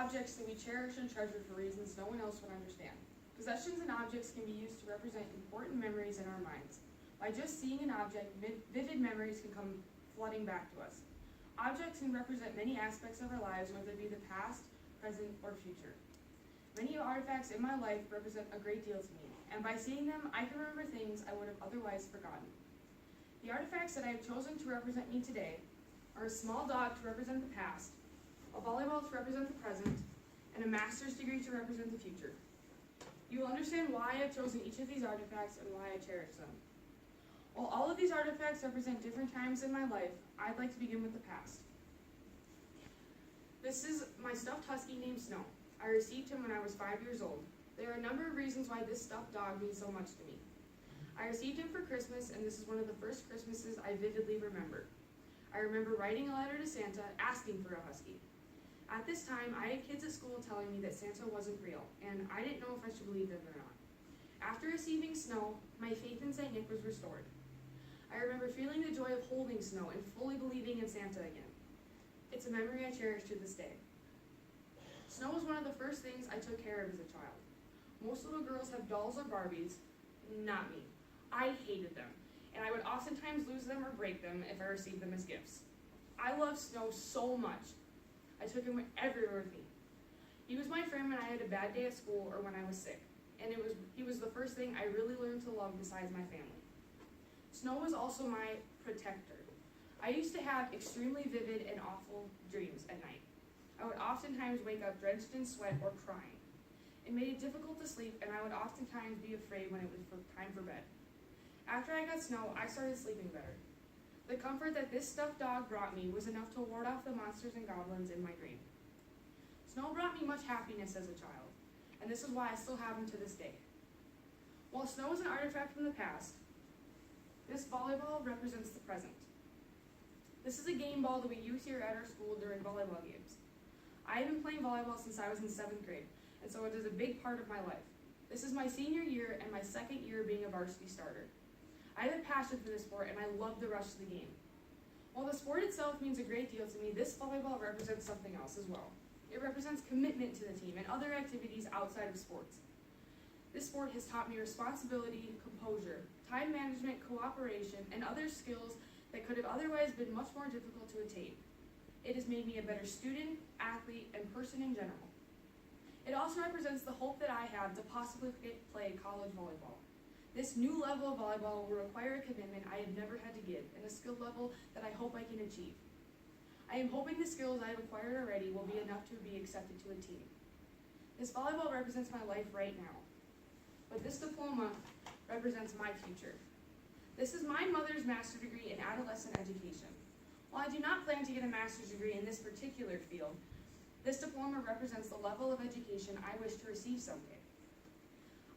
objects that we cherish and treasure for reasons no one else would understand. Possessions and objects can be used to represent important memories in our minds. By just seeing an object, vivid memories can come flooding back to us. Objects can represent many aspects of our lives, whether it be the past, present, or future. Many artifacts in my life represent a great deal to me, and by seeing them, I can remember things I would have otherwise forgotten. The artifacts that I have chosen to represent me today are a small dog to represent the past, a volleyball to represent the present, and a master's degree to represent the future. You will understand why I have chosen each of these artifacts and why I cherish them. While all of these artifacts represent different times in my life, I'd like to begin with the past. This is my stuffed husky named Snow. I received him when I was 5 years old. There are a number of reasons why this stuffed dog means so much to me. I received him for Christmas, and this is one of the first Christmases I vividly remember. I remember writing a letter to Santa asking for a husky. At this time, I had kids at school telling me that Santa wasn't real, and I didn't know if I should believe them or not. After receiving Snow, my faith in St. Nick was restored. I remember feeling the joy of holding Snow and fully believing in Santa again. It's a memory I cherish to this day. Snow was one of the first things I took care of as a child. Most little girls have dolls or Barbies, not me. I hated them, and I would oftentimes lose them or break them if I received them as gifts. I loved Snow so much. I took him everywhere with me. He was my friend when I had a bad day at school or when I was sick, and he was the first thing I really learned to love besides my family. Snow was also my protector. I used to have extremely vivid and awful dreams at night. I would oftentimes wake up drenched in sweat or crying. It made it difficult to sleep, and I would oftentimes be afraid when it was time for bed. After I got Snow, I started sleeping better. The comfort that this stuffed dog brought me was enough to ward off the monsters and goblins in my dream. Snow brought me much happiness as a child, and this is why I still have him to this day. While Snow is an artifact from the past, this volleyball represents the present. This is a game ball that we use here at our school during volleyball games. I have been playing volleyball since I was in 7th grade, and so it is a big part of my life. This is my senior year and my second year being a varsity starter. I have a passion for this sport, and I love the rush of the game. While the sport itself means a great deal to me, this volleyball represents something else as well. It represents commitment to the team and other activities outside of sports. This sport has taught me responsibility, composure, time management, cooperation, and other skills that could have otherwise been much more difficult to attain. It has made me a better student, athlete, and person in general. It also represents the hope that I have to possibly play college volleyball. This new level of volleyball will require a commitment I have never had to give and a skill level that I hope I can achieve. I am hoping the skills I have acquired already will be enough to be accepted to a team. This volleyball represents my life right now, but this diploma represents my future. This is my mother's master's degree in adolescent education. While I do not plan to get a master's degree in this particular field, this diploma represents the level of education I wish to receive someday.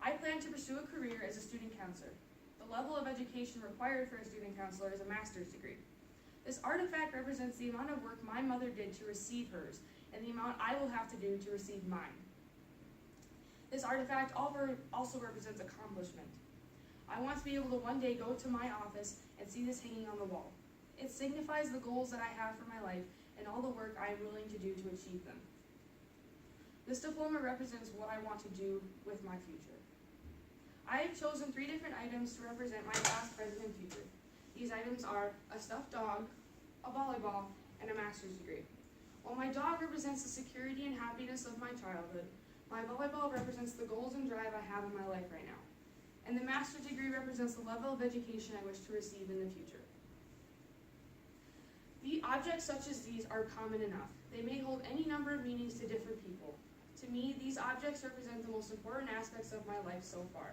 I plan to pursue a career as a student counselor. The level of education required for a student counselor is a master's degree. This artifact represents the amount of work my mother did to receive hers and the amount I will have to do to receive mine. This artifact also represents accomplishment. I want to be able to one day go to my office and see this hanging on the wall. It signifies the goals that I have for my life and all the work I am willing to do to achieve them. This diploma represents what I want to do with my future. I have chosen 3 different items to represent my past, present, and future. These items are a stuffed dog, a volleyball, and a master's degree. While my dog represents the security and happiness of my childhood, my volleyball represents the goals and drive I have in my life right now. And the master's degree represents the level of education I wish to receive in the future. The objects such as these are common enough. They may hold any number of meanings to different people. To me, these objects represent the most important aspects of my life so far.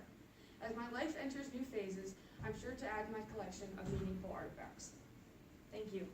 As my life enters new phases, I'm sure to add to my collection of meaningful artifacts. Thank you.